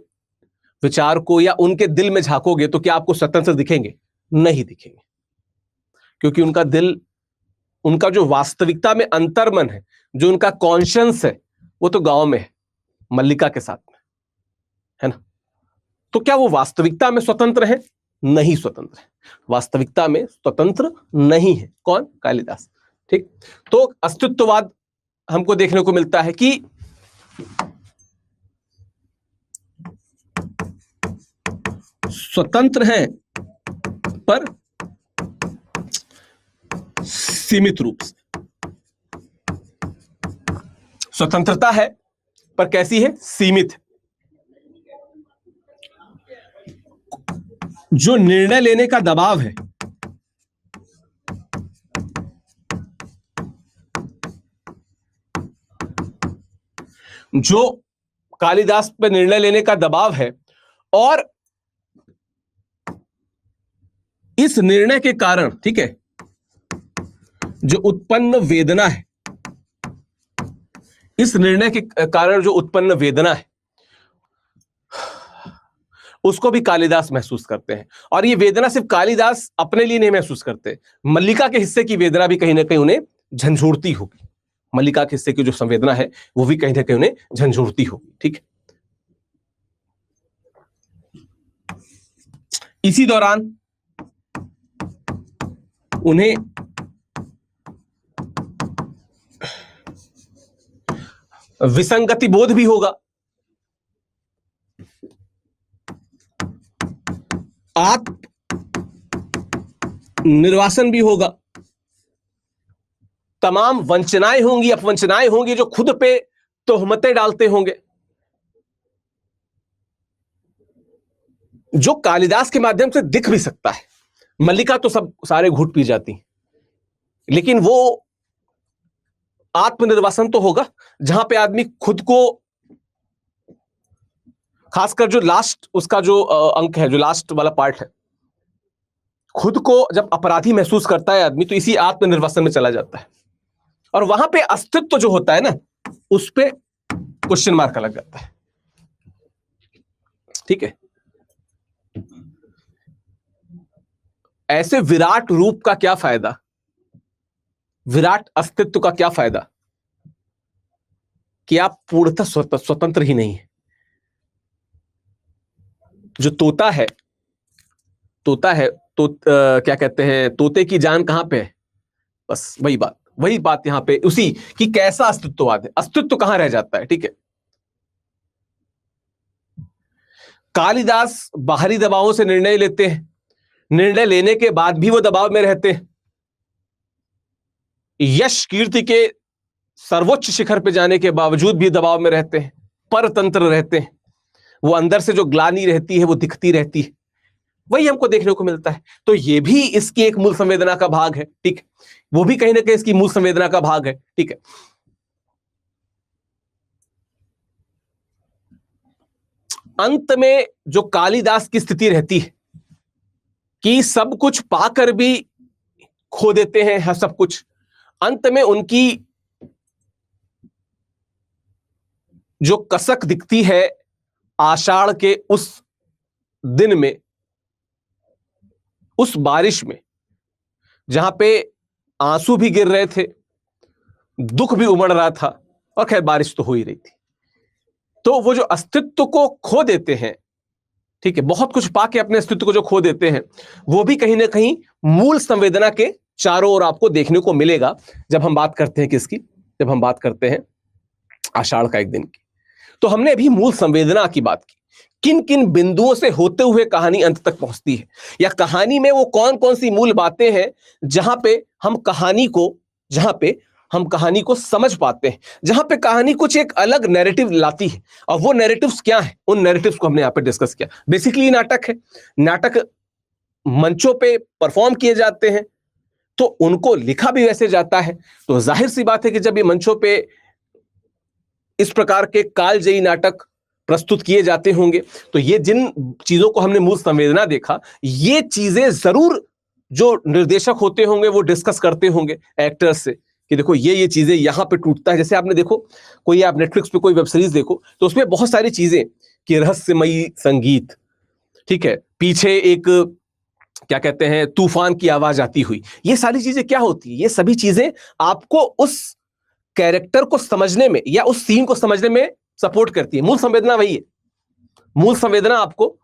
विचार को या उनके दिल में झांकोगे तो क्या आपको स्वतंत्र दिखेंगे? नहीं दिखेंगे, क्योंकि उनका दिल, उनका जो वास्तविकता में अंतर्मन है, जो उनका कॉन्शियंस है, वो तो गांव में है, मल्लिका के साथ में है ना। तो क्या वो वास्तविकता में स्वतंत्र है? नहीं स्वतंत्र है, वास्तविकता में स्वतंत्र नहीं है। कौन? कालिदास। ठीक, तो अस्तित्ववाद हमको देखने को मिलता है कि स्वतंत्र है पर सीमित रूप से, स्वतंत्रता है पर कैसी है? सीमित है। जो निर्णय लेने का दबाव है, जो कालिदास पे निर्णय लेने का दबाव है, और इस निर्णय के कारण, ठीक है, जो उत्पन्न वेदना है, इस निर्णय के कारण जो उत्पन्न वेदना है, उसको भी कालिदास महसूस करते हैं। और ये वेदना सिर्फ कालिदास अपने लिए नहीं महसूस करते, मल्लिका के हिस्से की वेदना भी कहीं ना कहीं उन्हें झंझोड़ती होगी। मल्लिका के हिस्से की जो संवेदना है वो भी कहीं ना कहीं उन्हें झंझोड़ती होगी। ठीक है, इसी दौरान उन्हें विसंगति बोध भी होगा, आत्म निर्वासन भी होगा, तमाम वंचनाएं होंगी, अपवंचनाएं होंगी, जो खुद पे तोहमतें डालते होंगे, जो कालिदास के माध्यम से दिख भी सकता है। मल्लिका तो सब सारे घूट पी जाती, लेकिन वो आत्मनिर्वासन तो होगा जहां पे आदमी खुद को, खासकर जो लास्ट उसका जो अंक है, जो लास्ट वाला पार्ट है, खुद को जब अपराधी महसूस करता है आदमी, तो इसी आत्मनिर्वासन में चला जाता है, और वहां पे अस्तित्व जो होता है ना, उस पे क्वेश्चन मार्क लग जाता है। ठीक है, ऐसे विराट रूप का क्या फायदा, विराट अस्तित्व का क्या फायदा कि आप पूर्णतः स्वतंत्र ही नहीं है। जो तोता है तो क्या कहते हैं, तोते की जान कहां पे है, बस वही बात यहां पे उसी कि कैसा अस्तित्ववाद है, अस्तित्व कहां रह जाता है। ठीक है, कालिदास बाहरी दबावों से निर्णय लेते हैं, निर्णय लेने के बाद भी वो दबाव में रहते हैं, यश कीर्ति के सर्वोच्च शिखर पे जाने के बावजूद भी दबाव में रहते हैं, परतंत्र रहते हैं, वो अंदर से जो ग्लानि रहती है वो दिखती रहती है, वही हमको देखने को मिलता है। तो ये भी इसकी एक मूल संवेदना का भाग है। ठीक है, वो भी कहीं ना कहीं इसकी मूल संवेदना का भाग है। ठीक है, अंत में जो कालिदास की स्थिति रहती है कि सब कुछ पाकर भी खो देते हैं सब कुछ, अंत में उनकी जो कसक दिखती है आषाढ़ के उस दिन में, उस बारिश में, जहां पे आंसू भी गिर रहे थे, दुख भी उमड़ रहा था, और खैर बारिश तो हो ही रही थी। तो वो जो अस्तित्व को खो देते हैं, ठीक है, बहुत कुछ पाके अपने अस्तित्व को जो खो देते हैं, वो भी कहीं ना कहीं मूल संवेदना के चारों ओर आपको देखने को मिलेगा जब हम बात करते हैं किसकी, जब हम बात करते हैं आषाढ़ का एक दिन की। तो हमने अभी मूल संवेदना की बात की, किन किन बिंदुओं से होते हुए कहानी अंत तक पहुंचती है, या कहानी में वो कौन कौन सी मूल बातें हैं जहां पे हम कहानी को समझ पाते हैं, जहां पे कहानी कुछ एक अलग नैरेटिव लाती है। और वो नैरेटिव्स क्या है, उन नैरेटिव्स को हमने यहां पे डिस्कस किया। बेसिकली नाटक है, नाटक मंचों पे परफॉर्म किए जाते हैं, तो उनको लिखा भी वैसे जाता है। तो जाहिर सी बात है कि जब ये मंचों पे इस प्रकार के कालजयी नाटक प्रस्तुत किए जाते होंगे, तो ये जिन चीजों को हमने मूल संवेदना देखा, ये चीजें जरूर जो निर्देशक होते होंगे वो डिस्कस करते होंगे एक्टर्स से कि देखो ये चीजें यहां पे टूटता है। जैसे आपने देखो, कोई आप नेटफ्लिक्स पे कोई वेब सीरीज देखो, तो उसमें बहुत सारी चीजें कि रहस्यमयी संगीत, ठीक है, पीछे एक क्या कहते हैं तूफान की आवाज आती हुई, ये सारी चीजें क्या होती है, ये सभी चीजें आपको उस कैरेक्टर को समझने में या उस सीन को समझने में सपोर्ट करती है। मूल संवेदना वही है। मूल संवेदना आपको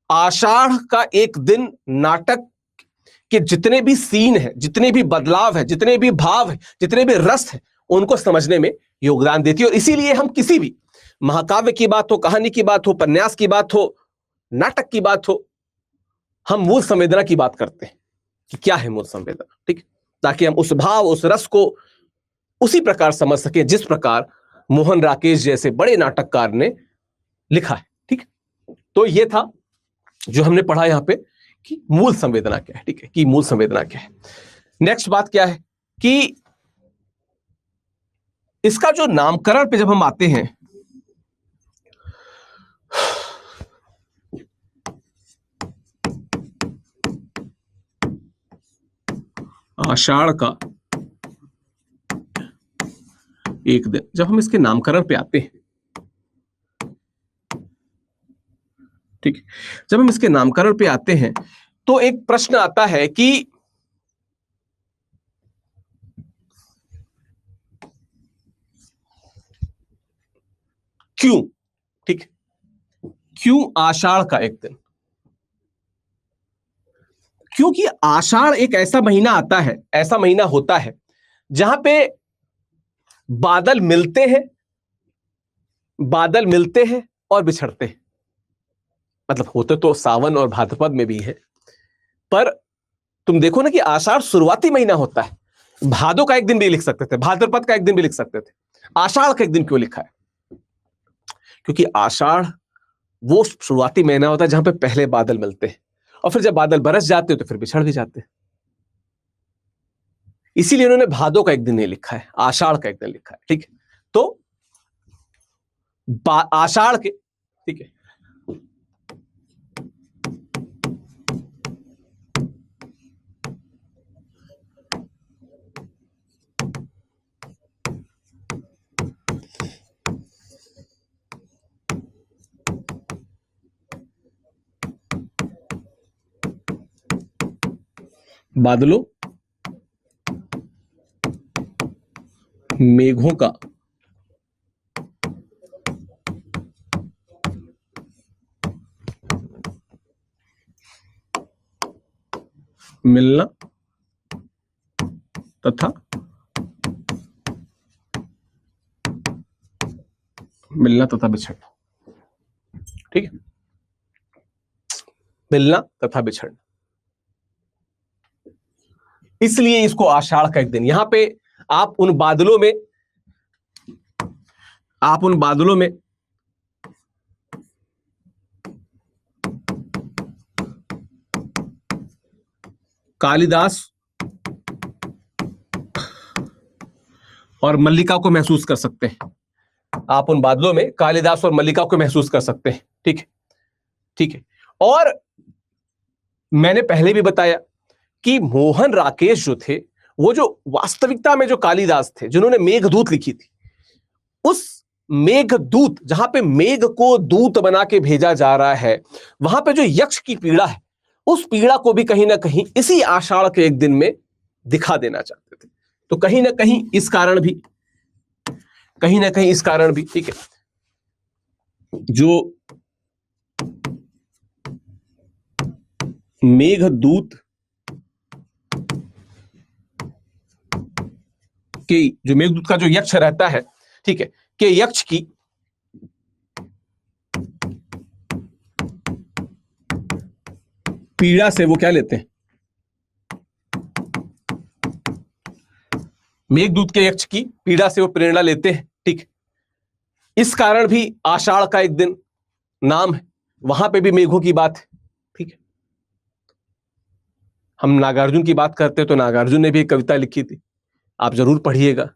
आषाढ़ का एक दिन नाटक के जितने भी सीन है, जितने भी बदलाव है, जितने भी भाव है, जितने भी रस है, उनको समझने में योगदान देती है। और इसीलिए हम किसी भी महाकाव्य की बात हो, कहानी की बात हो, उपन्यास की बात हो, नाटक की बात हो, हम मूल संवेदना की बात करते हैं कि क्या है मूल संवेदना, ठीक, ताकि हम उस भाव, उस रस को उसी प्रकार समझ सके जिस प्रकार मोहन राकेश जैसे बड़े नाटककार ने लिखा है। ठीक, तो ये था जो हमने पढ़ा यहां पे कि मूल संवेदना क्या है। ठीक है, कि मूल संवेदना क्या है। नेक्स्ट बात क्या है कि इसका जो नामकरण पे जब हम आते हैं, आषाढ़ का एक दिन, जब हम इसके नामकरण पे आते हैं, ठीक, जब हम इसके नामकरण पे आते हैं तो एक प्रश्न आता है कि क्यों, ठीक, क्यों आषाढ़ का एक दिन? क्योंकि आषाढ़ एक ऐसा महीना आता है, ऐसा महीना होता है जहां पे बादल मिलते हैं और बिछड़ते हैं। मतलब होते तो सावन और भाद्रपद में भी है, पर तुम देखो ना कि आषाढ़ शुरुआती महीना होता है। भादो का एक दिन भी लिख सकते थे, भाद्रपद का एक दिन भी लिख सकते थे, आषाढ़ का एक दिन क्यों लिखा है? क्योंकि आषाढ़ वो शुरुआती महीना होता है जहां पे पहले बादल मिलते हैं, और फिर जब बादल बरस जाते हैं तो फिर बिछड़ भी जाते हैं। इसीलिए उन्होंने भादो का एक दिन नहीं लिखा है, आषाढ़ का एक दिन लिखा है। ठीक है, तो आषाढ़ के, ठीक है, बादलों, मेघों का मिलना तथा बिछड़ना। ठीक है, मिलना तथा बिछड़ना, इसलिए इसको आषाढ़ का एक दिन। यहां पे आप उन बादलों में कालिदास और मल्लिका को महसूस कर सकते हैं। आप उन बादलों में कालिदास और मल्लिका को महसूस कर सकते हैं। ठीक है, ठीक है। और मैंने पहले भी बताया कि मोहन राकेश जो थे, वो जो वास्तविकता में जो कालिदास थे, जिन्होंने मेघदूत लिखी थी, उस मेघदूत, जहां पे मेघ को दूत बना के भेजा जा रहा है, वहां पे जो यक्ष की पीड़ा है, उस पीड़ा को भी कहीं ना कहीं इसी आषाढ़ के एक दिन में दिखा देना चाहते थे। तो कहीं ना कहीं इस कारण भी, ठीक है, जो मेघदूत का जो यक्ष रहता है, ठीक है, कि यक्ष की पीड़ा से वो क्या लेते हैं, मेघदूत के यक्ष की पीड़ा से वो प्रेरणा लेते हैं। ठीक, इस कारण भी आषाढ़ का एक दिन नाम है, वहां पे भी मेघों की बात है। ठीक है, हम नागार्जुन की बात करते हैं तो नागार्जुन ने भी एक कविता लिखी थी, आप जरूर पढ़िएगा,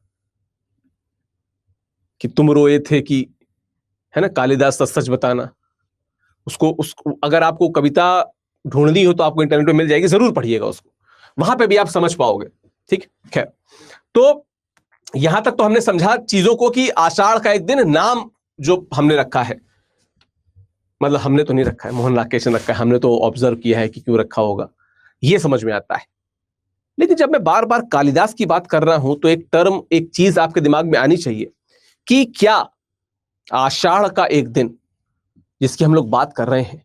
कि तुम रोए थे कि, है ना, कालिदास सच सच बताना। उसको अगर आपको कविता ढूंढनी हो तो आपको इंटरनेट पे मिल जाएगी, जरूर पढ़िएगा उसको, वहां पे भी आप समझ पाओगे। ठीक, खैर, तो यहां तक तो हमने समझा चीजों को कि आषाढ़ का एक दिन नाम जो हमने रखा है, मतलब हमने तो नहीं रखा है, मोहन राकेश ने रखा है, हमने तो ऑब्जर्व किया है कि क्यों रखा होगा, ये समझ में आता है। लेकिन जब मैं बार बार कालिदास की बात कर रहा हूं तो एक टर्म, एक चीज आपके दिमाग में आनी चाहिए कि क्या आषाढ़ का एक दिन जिसकी हम लोग बात कर रहे हैं,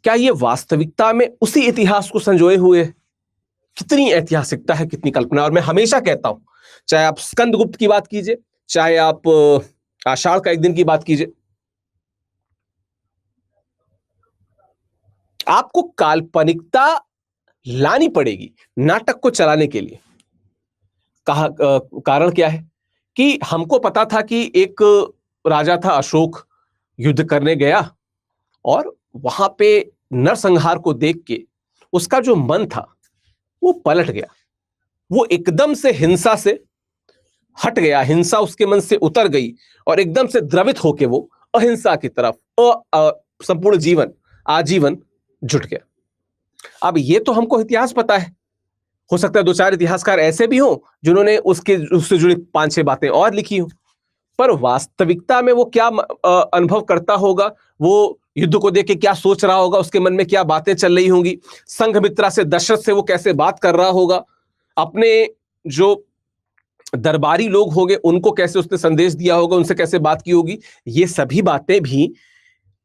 क्या ये वास्तविकता में उसी इतिहास को संजोए हुए? कितनी ऐतिहासिकता है, कितनी कल्पना। और मैं हमेशा कहता हूं, चाहे आप स्कंदगुप्त की बात कीजिए, चाहे आप आषाढ़ का एक दिन की बात कीजिए, आपको काल्पनिकता लानी पड़ेगी नाटक को चलाने के लिए। कारण क्या है कि हमको पता था कि एक राजा था अशोक, युद्ध करने गया और वहां पे नरसंहार को देख के उसका जो मन था वो पलट गया, वो एकदम से हिंसा से हट गया, हिंसा उसके मन से उतर गई और एकदम से द्रवित होके वो अहिंसा की तरफ संपूर्ण जीवन, आजीवन जुट गया। अब ये तो हमको इतिहास पता है, हो सकता है दो चार इतिहासकार ऐसे भी हों जिन्होंने उससे जुड़ी 5-6 बातें और लिखी हो, पर वास्तविकता में वो क्या अनुभव करता होगा, वो युद्ध को देख के क्या सोच रहा होगा, उसके मन में क्या बातें चल रही होंगी, संघमित्रा से, दशरथ से वो कैसे बात कर रहा होगा, अपने जो दरबारी लोग होंगे उनको कैसे उसने संदेश दिया होगा, उनसे कैसे बात की होगी, ये सभी बातें भी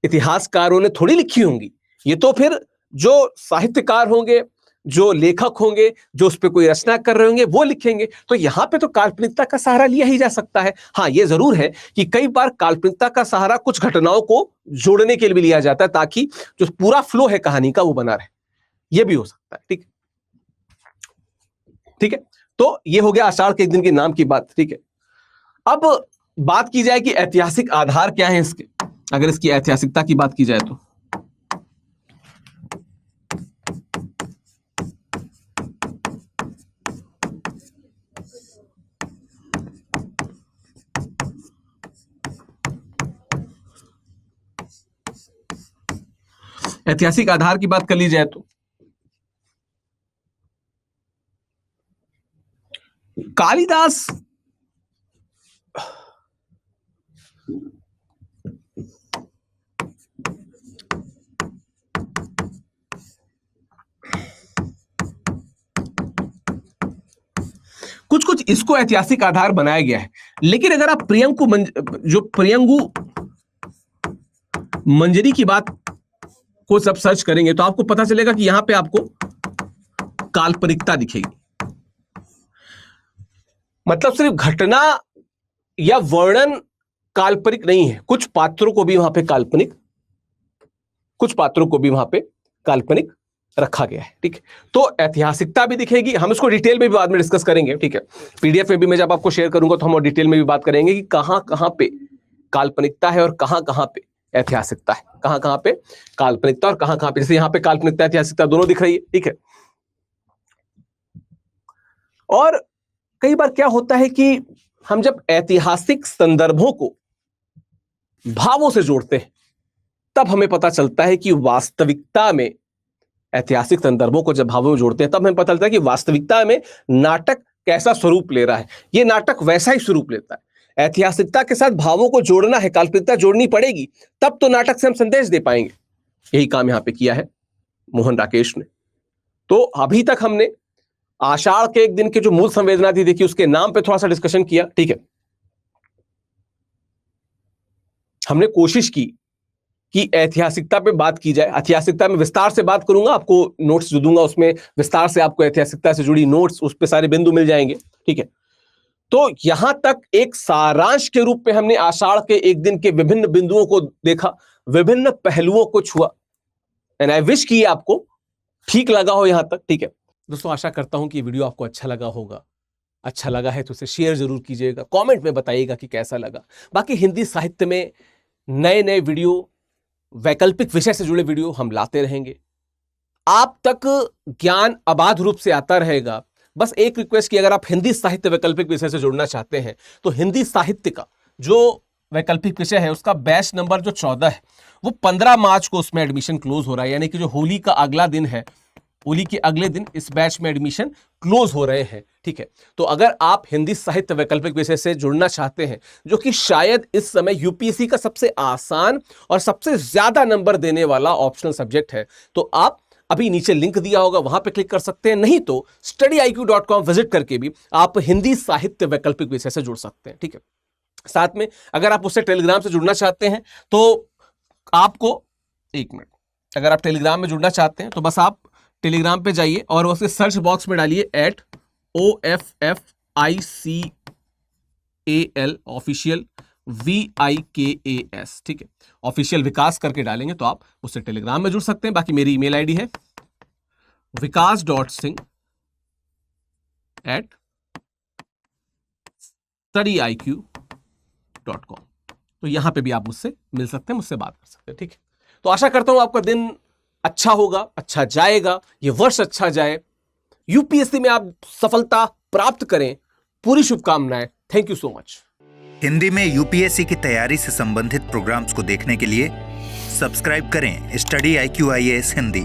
इतिहासकारों ने थोड़ी लिखी होंगी। ये तो फिर जो साहित्यकार होंगे, जो लेखक होंगे, जो उस पर कोई रचना कर रहे होंगे, वो लिखेंगे। तो यहां पे तो काल्पनिकता का सहारा लिया ही जा सकता है। हाँ, ये जरूर है कि कई बार काल्पनिकता का सहारा कुछ घटनाओं को जोड़ने के लिए भी लिया जाता है, ताकि जो पूरा फ्लो है कहानी का वो बना रहे। ये भी हो सकता है। ठीक, ठीक है, तो ये हो गया आषाढ़ के एक दिन के नाम की बात। ठीक है, अब बात की जाए कि ऐतिहासिक आधार क्या है इसके। अगर इसकी ऐतिहासिकता की बात की जाए तो ऐतिहासिक आधार की बात कर ली जाए तो कालिदास कुछ कुछ इसको ऐतिहासिक आधार बनाया गया है। लेकिन अगर आप प्रियंगु मंजरी की बात को सब सर्च करेंगे तो आपको पता चलेगा कि यहां पे आपको काल्पनिकता दिखेगी। मतलब सिर्फ घटना या वर्णन काल्पनिक नहीं है, कुछ पात्रों को भी वहां पे काल्पनिक रखा गया है। ठीक है, तो ऐतिहासिकता भी दिखेगी। हम इसको डिटेल में भी बाद में डिस्कस करेंगे। ठीक है, पीडीएफ में भी मैं जब आपको शेयर करूंगा तो हम डिटेल में भी बात करेंगे कि कहां कहां पे काल्पनिकता है और कहां कहां पे ऐतिहासिकता है, कहां कहां पे काल्पनिकता और कहां कहां पे, जैसे यहां पे काल्पनिकता ऐतिहासिकता दोनों दिख रही है। ठीक है, और कई बार क्या होता है कि हम जब ऐतिहासिक संदर्भों को भावों से जोड़ते हैं तब हमें पता चलता है कि वास्तविकता में, ऐतिहासिक संदर्भों को जब भावों में जोड़ते हैं तब हमें पता चलता है कि वास्तविकता में नाटक कैसा स्वरूप ले रहा है। यह नाटक वैसा ही स्वरूप लेता है। ऐतिहासिकता के साथ भावों को जोड़ना है, काल्पनिकता जोड़नी पड़ेगी, तब तो नाटक से हम संदेश दे पाएंगे। यही काम यहां पे किया है मोहन राकेश ने। तो अभी तक हमने आषाढ़ के एक दिन के जो मूल संवेदना थी देखिए, उसके नाम पे थोड़ा सा डिस्कशन किया। ठीक है, हमने कोशिश की कि ऐतिहासिकता पे बात की जाए। ऐतिहासिकता में विस्तार से बात करूंगा, आपको नोट्स जो दूंगा उसमें विस्तार से आपको ऐतिहासिकता से जुड़ी नोट्स, उस पे सारे बिंदु मिल जाएंगे। ठीक है, तो यहां तक एक सारांश के रूप में हमने आषाढ़ के एक दिन के विभिन्न बिंदुओं को देखा, विभिन्न पहलुओं को छुआ। एंड आई विश कि आपको ठीक लगा हो यहां तक। ठीक है दोस्तों, आशा करता हूं कि वीडियो आपको अच्छा लगा होगा। अच्छा लगा है तो उसे शेयर जरूर कीजिएगा, कमेंट में बताइएगा कि कैसा लगा। बाकी हिंदी साहित्य में नए नए वीडियो, वैकल्पिक विषय से जुड़े वीडियो हम लाते रहेंगे। आप तक ज्ञान अबाध रूप से आता रहेगा। बस एक रिक्वेस्ट कि अगर आप हिंदी साहित्य वैकल्पिक विषय से जुड़ना चाहते हैं तो हिंदी साहित्य का जो वैकल्पिक विषय है उसका बैच नंबर जो 14 है वो 15 मार्च को उसमें एडमिशन क्लोज हो रहा है। यानी कि जो होली का अगला दिन है, होली के अगले दिन इस बैच में एडमिशन क्लोज हो रहे हैं। ठीक है, तो अगर आप हिंदी साहित्य वैकल्पिक विषय से जुड़ना चाहते हैं, जो कि शायद इस समय यूपीएससी का सबसे आसान और सबसे ज्यादा नंबर देने वाला ऑप्शनल सब्जेक्ट है, तो आप अभी नीचे लिंक दिया होगा वहां पे क्लिक कर सकते हैं। नहीं तो studiiq.com विजिट करके भी आप हिंदी साहित्य वैकल्पिक विषय से जुड़ सकते हैं। ठीक है, साथ में अगर आप उससे टेलीग्राम से जुड़ना चाहते हैं तो आपको, एक मिनट, अगर आप टेलीग्राम में जुड़ना चाहते हैं तो बस आप टेलीग्राम पे जाइए और उसके सर्च बॉक्स में डालिए @OFFICAL ऑफिशियल VIKAS। ठीक है, ऑफिशियल विकास करके डालेंगे तो आप उससे टेलीग्राम में जुड़ सकते हैं। बाकी मेरी ईमेल आईडी है vikas.singh@studiiq.com। तो यहां पे भी आप मुझसे मिल सकते हैं, मुझसे बात कर सकते हैं। ठीक है, तो आशा करता हूं आपका दिन अच्छा होगा, अच्छा जाएगा, ये वर्ष अच्छा जाए, यूपीएससी में आप सफलता प्राप्त करें। पूरी शुभकामनाएं। Thank you so much. Hindi में यूपीएससी की तैयारी से संबंधित प्रोग्राम्स को देखने के लिए सब्सक्राइब करें स्टडी IQ IAS हिंदी।